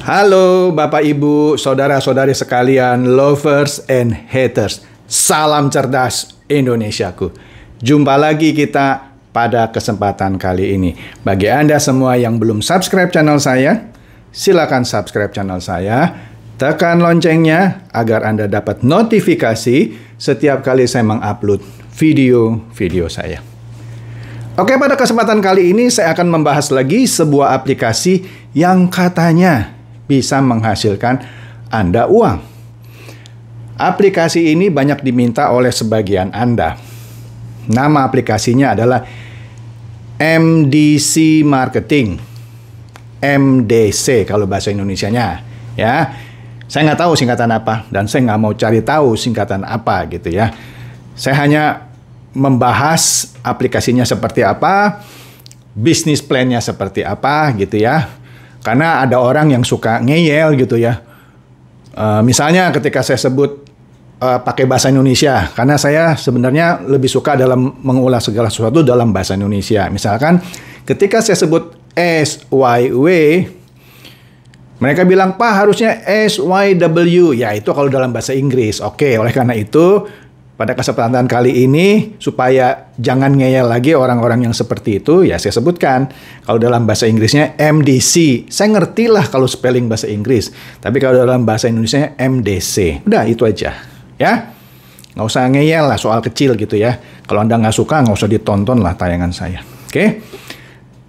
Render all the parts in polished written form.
Halo Bapak Ibu, saudara-saudari sekalian, lovers and haters. Salam cerdas Indonesiaku. Jumpa lagi kita pada kesempatan kali ini. Bagi Anda semua yang belum subscribe channel saya, silakan subscribe channel saya. Tekan loncengnya agar Anda dapat notifikasi setiap kali saya mengupload video-video saya. Oke, pada kesempatan kali ini saya akan membahas lagi sebuah aplikasi yang katanya bisa menghasilkan Anda uang. Aplikasi ini banyak diminta oleh sebagian Anda. Nama aplikasinya adalah MDC Marketing. MDC kalau bahasa Indonesianya. Ya, saya nggak tahu singkatan apa dan saya nggak mau cari tahu singkatan apa gitu ya. Saya hanya membahas aplikasinya seperti apa, bisnis plan-nya seperti apa gitu ya. Karena ada orang yang suka ngeyel gitu ya. Misalnya ketika saya sebut pakai bahasa Indonesia, karena saya sebenarnya lebih suka dalam mengulas segala sesuatu dalam bahasa Indonesia. Misalkan ketika saya sebut SYW, mereka bilang, Pak harusnya SYW. Ya itu kalau dalam bahasa Inggris. Oke, oleh karena itu pada kesempatan kali ini, supaya jangan ngeyel lagi orang-orang yang seperti itu, ya saya sebutkan. Kalau dalam bahasa Inggrisnya MDC. Saya ngerti lah kalau spelling bahasa Inggris. Tapi kalau dalam bahasa Indonesia MDC. Udah, itu aja. Ya, nggak usah ngeyel lah soal kecil gitu ya. Kalau Anda nggak suka, nggak usah ditonton lah tayangan saya. Oke?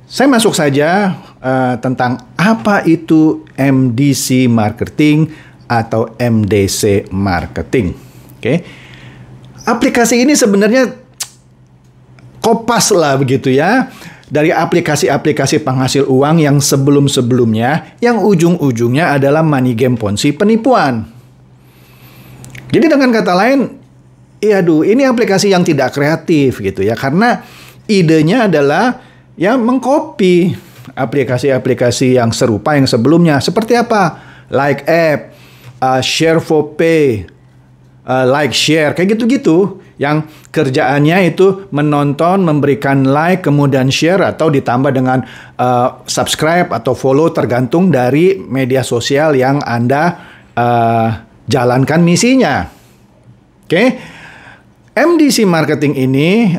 Saya masuk saja tentang apa itu MDC Marketing atau MDC Marketing. Oke? Aplikasi ini sebenarnya kopas lah begitu ya. Dari aplikasi-aplikasi penghasil uang yang sebelum-sebelumnya, yang ujung-ujungnya adalah money game ponzi penipuan. Jadi dengan kata lain, ini aplikasi yang tidak kreatif gitu ya. Karena idenya adalah ya mengcopy aplikasi-aplikasi yang serupa yang sebelumnya. Seperti apa? Like App, Share for Pay, like share, kayak gitu-gitu. Yang kerjaannya itu menonton, memberikan like, kemudian share, atau ditambah dengan subscribe atau follow tergantung dari media sosial yang Anda jalankan misinya. Oke? MDC Marketing ini,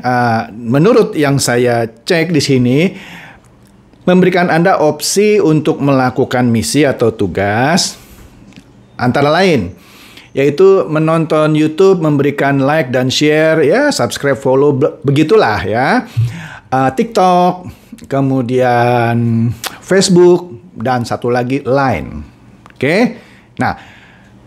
menurut yang saya cek di sini, memberikan Anda opsi untuk melakukan misi atau tugas, antara lain yaitu menonton YouTube, memberikan like dan share, ya subscribe, follow, begitulah ya. TikTok, kemudian Facebook, dan satu lagi Line. Oke? Nah,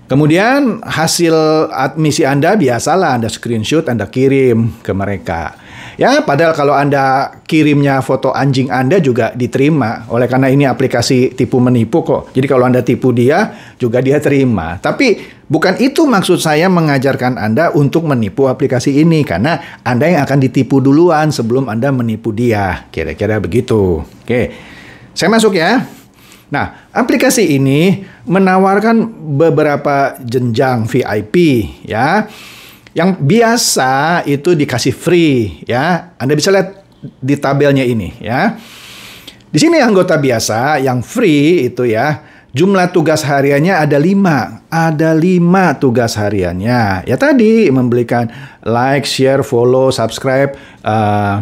kemudian hasil misi Anda biasalah Anda screenshot, Anda kirim ke mereka. Ya, padahal kalau Anda kirimnya foto anjing Anda juga diterima. Oleh karena ini aplikasi tipu menipu kok. Jadi kalau Anda tipu dia, juga dia terima. Tapi bukan itu maksud saya mengajarkan Anda untuk menipu aplikasi ini. Karena Anda yang akan ditipu duluan sebelum Anda menipu dia. Kira-kira begitu. Oke, saya masuk ya. Nah, aplikasi ini menawarkan beberapa jenjang VIP ya. Yang biasa itu dikasih free ya. Anda bisa lihat di tabelnya ini ya. Di sini anggota biasa yang free itu ya, jumlah tugas hariannya ada 5. Ada 5 tugas hariannya. Ya tadi memberikan like, share, follow, subscribe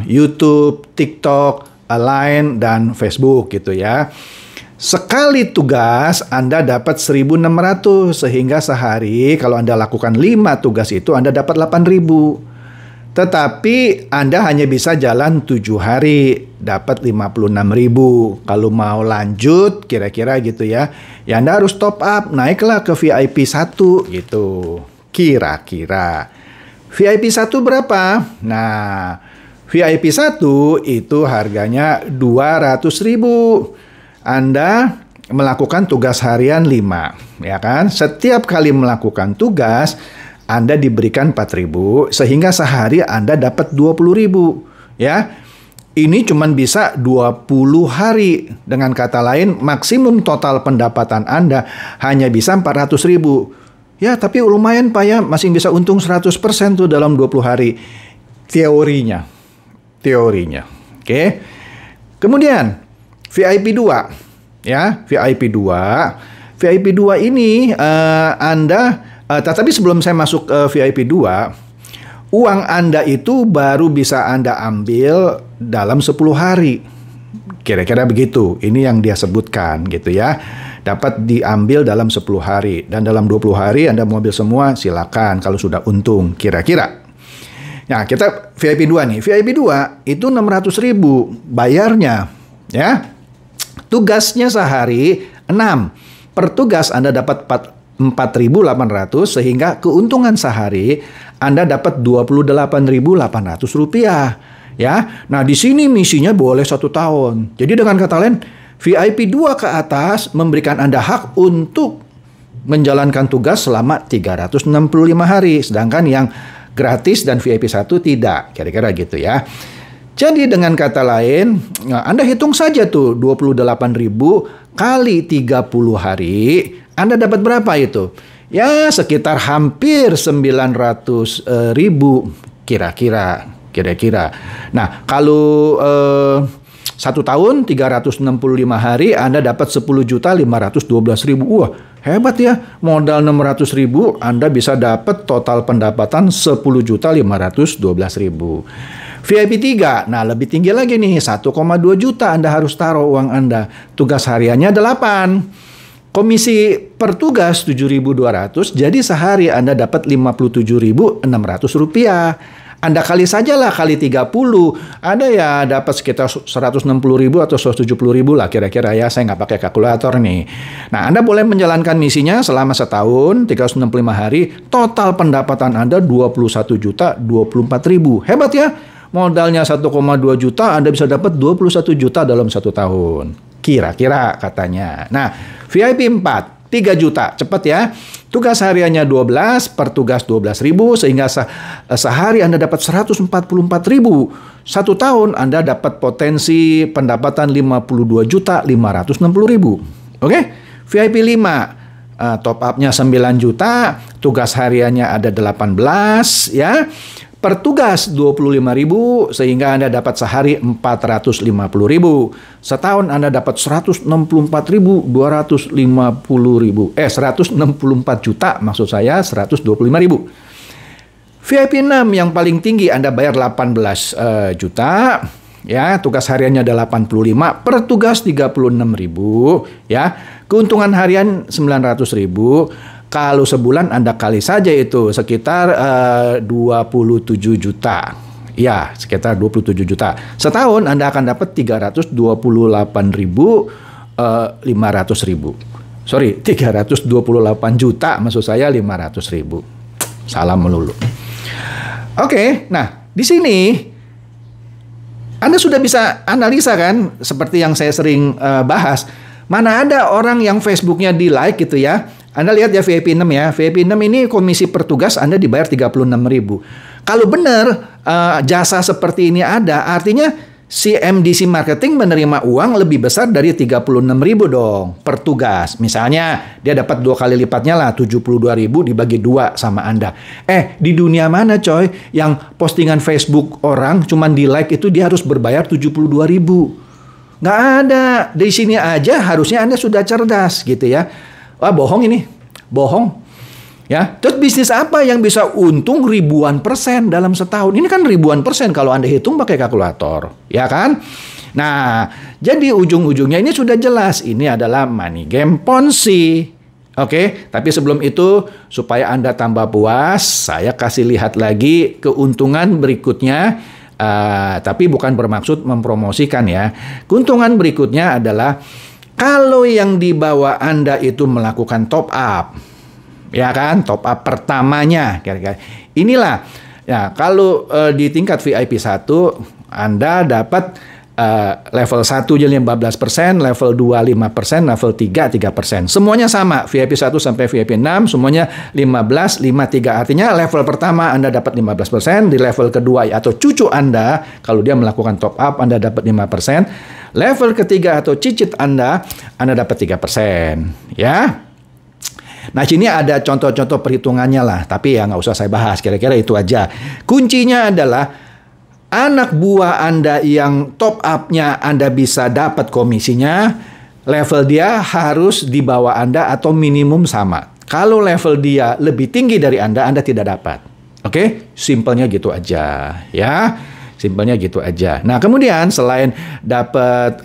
YouTube, TikTok, Line, dan Facebook gitu ya. Sekali tugas Anda dapat 1.600, sehingga sehari kalau Anda lakukan 5 tugas itu Anda dapat 8.000. Tetapi Anda hanya bisa jalan 7 hari, dapat 56.000. Kalau mau lanjut kira-kira gitu ya, ya Anda harus top up, naiklah ke VIP 1 gitu. Kira-kira. VIP 1 berapa? Nah, VIP 1 itu harganya 200.000. Anda melakukan tugas harian 5, ya kan? Setiap kali melakukan tugas, Anda diberikan 4.000, sehingga sehari Anda dapat 20.000, ya. Ini cuma bisa 20 hari. Dengan kata lain, maksimum total pendapatan Anda hanya bisa 400.000. Ya, tapi lumayan Pak ya, masih bisa untung 100% tuh dalam 20 hari. Teorinya. Oke. Kemudian VIP 2 ya, VIP 2 VIP 2 ini tapi sebelum saya masuk ke VIP 2, uang Anda itu baru bisa Anda ambil dalam 10 hari. Kira-kira begitu. Ini yang dia sebutkan gitu ya. Dapat diambil dalam 10 hari. Dan dalam 20 hari Anda mau ambil semua, silakan kalau sudah untung. Kira-kira. Nah, kita VIP 2 nih. VIP 2 itu 600.000 bayarnya. Ya. Tugasnya sehari 6. Per tugas Anda dapat 4.800 sehingga keuntungan sehari Anda dapat Rp28.800. Ya. Nah, di sini misinya boleh 1 tahun. Jadi dengan kata lain, VIP 2 ke atas memberikan Anda hak untuk menjalankan tugas selama 365 hari. Sedangkan yang gratis dan VIP 1 tidak. Kira-kira gitu ya. Jadi dengan kata lain, Anda hitung saja tuh 28.000 kali 30 hari. Anda dapat berapa itu? Ya sekitar hampir 900.000 kira-kira. Nah kalau 1 tahun 365 hari Anda dapat 10.512.000. Wah, hebat ya. Modal 600.000 Anda bisa dapat total pendapatan 10.512.000. VIP 3, nah lebih tinggi lagi nih, 1,2 juta Anda harus taruh uang Anda. Tugas hariannya 8. Komisi per tugas 7.200, jadi sehari Anda dapat Rp57.600. Anda kali sajalah kali 30, ada ya dapat sekitar 160.000 atau 170.000 lah kira-kira ya, saya nggak pakai kalkulator nih. Nah, Anda boleh menjalankan misinya selama setahun, 365 hari, total pendapatan Anda 21.024.000. Hebat ya, modalnya 1,2 juta, Anda bisa dapat 21 juta dalam 1 tahun. Kira-kira katanya. Nah, VIP 4. 3 juta, cepat ya. Tugas hariannya 12, per tugas 12.000, sehingga sehari Anda dapat 144.000. 1 tahun Anda dapat potensi pendapatan 52.560.000. Oke? VIP 5, top up-nya 9 juta, tugas hariannya ada 18, ya. Per tugas 25.000 sehingga Anda dapat sehari 450.000. Setahun Anda dapat 164.250.000. 164 juta maksud saya 125.000. VIP 6 yang paling tinggi Anda bayar 18 juta. Ya, tugas hariannya ada 85, per tugas 36.000, ya. Keuntungan harian 900.000. Kalau sebulan Anda kali saja itu sekitar 27 juta. Ya, sekitar 27 juta. Setahun Anda akan dapat 328.500.000. Sorry, 328 juta maksud saya 500.000. Salah melulu. Oke, nah di sini Anda sudah bisa analisa kan, seperti yang saya sering bahas. Mana ada orang yang Facebooknya di like gitu ya. Anda lihat ya VIP 6 ya. VIP 6 ini komisi per tugas Anda dibayar 36.000. Kalau benar jasa seperti ini ada, artinya si MDC marketing menerima uang lebih besar dari 36.000 dong per tugas. Misalnya dia dapat 2 kali lipatnya lah, 72.000 dibagi 2 sama Anda. Di dunia mana coy yang postingan Facebook orang cuman di like itu dia harus berbayar 72.000? Nggak ada. Di sini aja harusnya Anda sudah cerdas gitu ya. Wah, bohong ini. Bohong. Ya, terus bisnis apa yang bisa untung ribuan persen dalam setahun? Ini kan ribuan persen kalau Anda hitung pakai kalkulator, ya kan? Nah, jadi ujung-ujungnya ini sudah jelas. Ini adalah money game Ponzi. Oke, tapi sebelum itu supaya Anda tambah puas, saya kasih lihat lagi keuntungan berikutnya. Tapi bukan bermaksud mempromosikan ya. Keuntungan berikutnya adalah kalau yang di bawah Anda itu melakukan top up, ya kan, top up pertamanya, kira-kira. Inilah, ya kalau di tingkat VIP 1, Anda dapat level 1 jadi 15%, level 2 5%, level 3 3%. Semuanya sama, VIP 1 sampai VIP 6, semuanya 15, 53. Artinya level pertama Anda dapat 15%, di level kedua atau cucu Anda, kalau dia melakukan top up, Anda dapat 5%. Level ketiga atau cicit Anda dapat 3%. Ya. Nah, sini ada contoh-contoh perhitungannya lah. Tapi ya nggak usah saya bahas. Kira-kira itu aja. Kuncinya adalah anak buah Anda yang top up-nya Anda bisa dapat komisinya. level dia harus di bawah Anda atau minimum sama. Kalau level dia lebih tinggi dari Anda tidak dapat. Oke? Simpelnya gitu aja, ya. Simpelnya gitu aja. Nah, kemudian selain dapat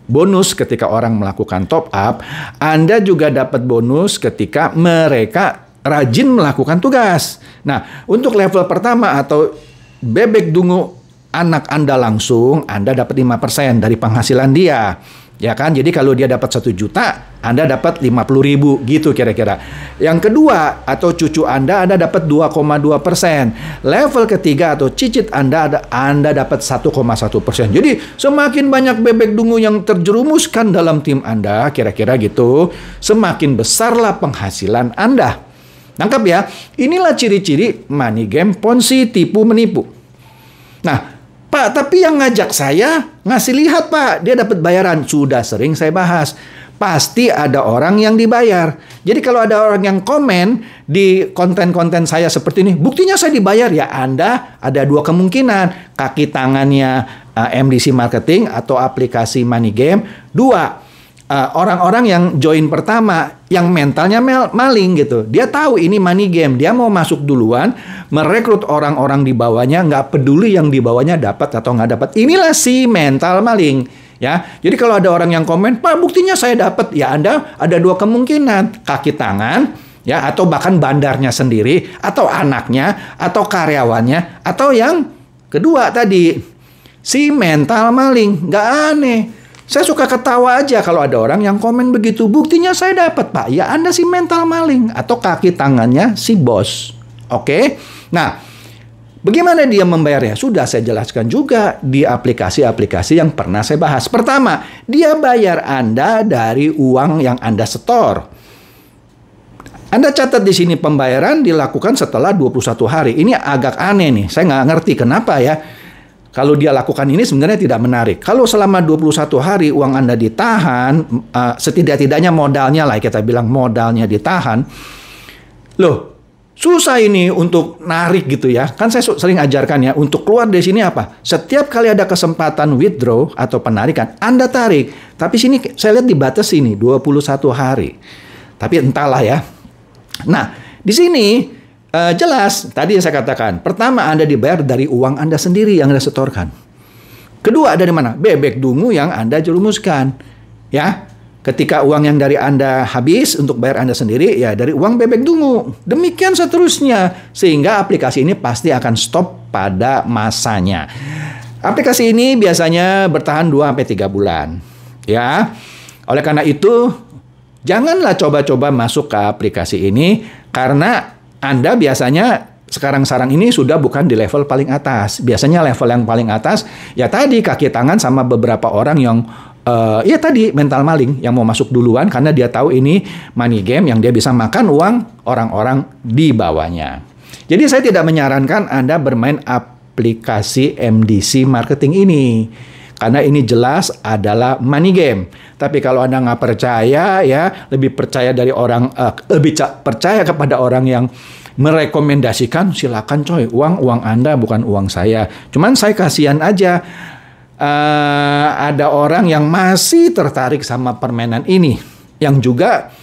bonus ketika orang melakukan top up, Anda juga dapat bonus ketika mereka rajin melakukan tugas. Nah, untuk level pertama atau bebek dungu anak Anda langsung, Anda dapat 5% dari penghasilan dia. Ya kan? Jadi kalau dia dapat 1 juta, Anda dapat 50.000 gitu kira-kira. Yang kedua atau cucu Anda dapat 2,2%. Level ketiga atau cicit Anda dapat 1,1%. Jadi semakin banyak bebek dungu yang terjerumuskan dalam tim Anda, kira-kira gitu, semakin besarlah penghasilan Anda. Nangkap ya? Inilah ciri-ciri money game Ponzi, tipu menipu. Nah, Pak, tapi yang ngajak saya ngasih lihat, Pak, dia dapat bayaran. Sudah sering saya bahas. Pasti ada orang yang dibayar. Jadi kalau ada orang yang komen di konten-konten saya seperti ini, buktinya saya dibayar, ya Anda ada 2 kemungkinan. Kaki tangannya MDC Marketing atau aplikasi money game. 2, orang-orang yang join pertama, yang mentalnya maling gitu. Dia tahu ini money game, dia mau masuk duluan, merekrut orang-orang di bawahnya, nggak peduli yang di bawahnya dapat atau nggak dapat. Inilah si mental maling, ya. Jadi kalau ada orang yang komen, Pak, buktinya saya dapat, ya Anda ada 2 kemungkinan, kaki tangan, ya, atau bahkan bandarnya sendiri, atau anaknya, atau karyawannya, atau yang kedua tadi, si mental maling. Nggak aneh. Saya suka ketawa aja kalau ada orang yang komen begitu. Buktinya saya dapat, Pak. Ya Anda si mental maling atau kaki tangannya si bos. Oke? Nah, bagaimana dia membayarnya? Sudah saya jelaskan juga di aplikasi-aplikasi yang pernah saya bahas. Pertama, dia bayar Anda dari uang yang Anda setor. Anda catat di sini pembayaran dilakukan setelah 21 hari. Ini agak aneh nih. Saya nggak ngerti kenapa ya. Kalau dia lakukan ini sebenarnya tidak menarik. Kalau selama 21 hari uang Anda ditahan, setidak-tidaknya modalnya lah, kita bilang modalnya ditahan. Loh, susah ini untuk narik gitu ya. Kan saya sering ajarkan ya, untuk keluar dari sini apa? Setiap kali ada kesempatan withdraw atau penarikan, Anda tarik. Tapi sini saya lihat dibatasi ini 21 hari. Tapi entahlah ya. Nah, di sini jelas, tadi yang saya katakan, pertama Anda dibayar dari uang Anda sendiri yang Anda setorkan. Kedua, dari mana? Bebek dungu yang Anda jerumuskan. Ya, ketika uang yang dari Anda habis untuk bayar Anda sendiri, ya dari uang bebek dungu. Demikian seterusnya. Sehingga aplikasi ini pasti akan stop pada masanya. Aplikasi ini biasanya bertahan 2-3 bulan. Ya, oleh karena itu, janganlah coba-coba masuk ke aplikasi ini, karena Anda biasanya sekarang ini sudah bukan di level paling atas. Biasanya level yang paling atas, ya tadi kaki tangan sama beberapa orang yang, ya tadi mental maling yang mau masuk duluan karena dia tahu ini money game yang dia bisa makan uang orang-orang di bawahnya. Jadi saya tidak menyarankan Anda bermain aplikasi MDC Marketing ini. Karena ini jelas adalah money game. Tapi kalau Anda nggak percaya, ya lebih percaya dari orang, percaya kepada orang yang merekomendasikan, silakan coy. Uang Anda bukan uang saya. Cuman saya kasihan aja. Ada orang yang masih tertarik sama permainan ini, yang juga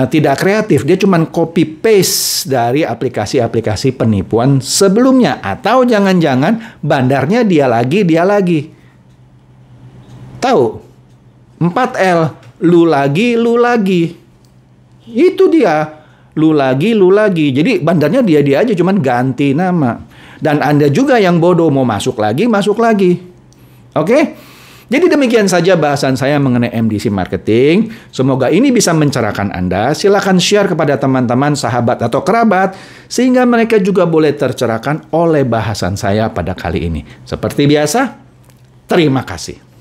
tidak kreatif. Dia cuman copy paste dari aplikasi-aplikasi penipuan sebelumnya. Atau jangan-jangan bandarnya dia lagi. Tahu? 4L, lu lagi. Itu dia. Lu lagi. Jadi bandarnya dia aja, cuman ganti nama. Dan Anda juga yang bodoh mau masuk lagi. Oke? Jadi demikian saja bahasan saya mengenai MDC Marketing. Semoga ini bisa mencerahkan Anda. Silakan share kepada teman-teman, sahabat, atau kerabat, sehingga mereka juga boleh tercerahkan oleh bahasan saya pada kali ini. Seperti biasa, terima kasih.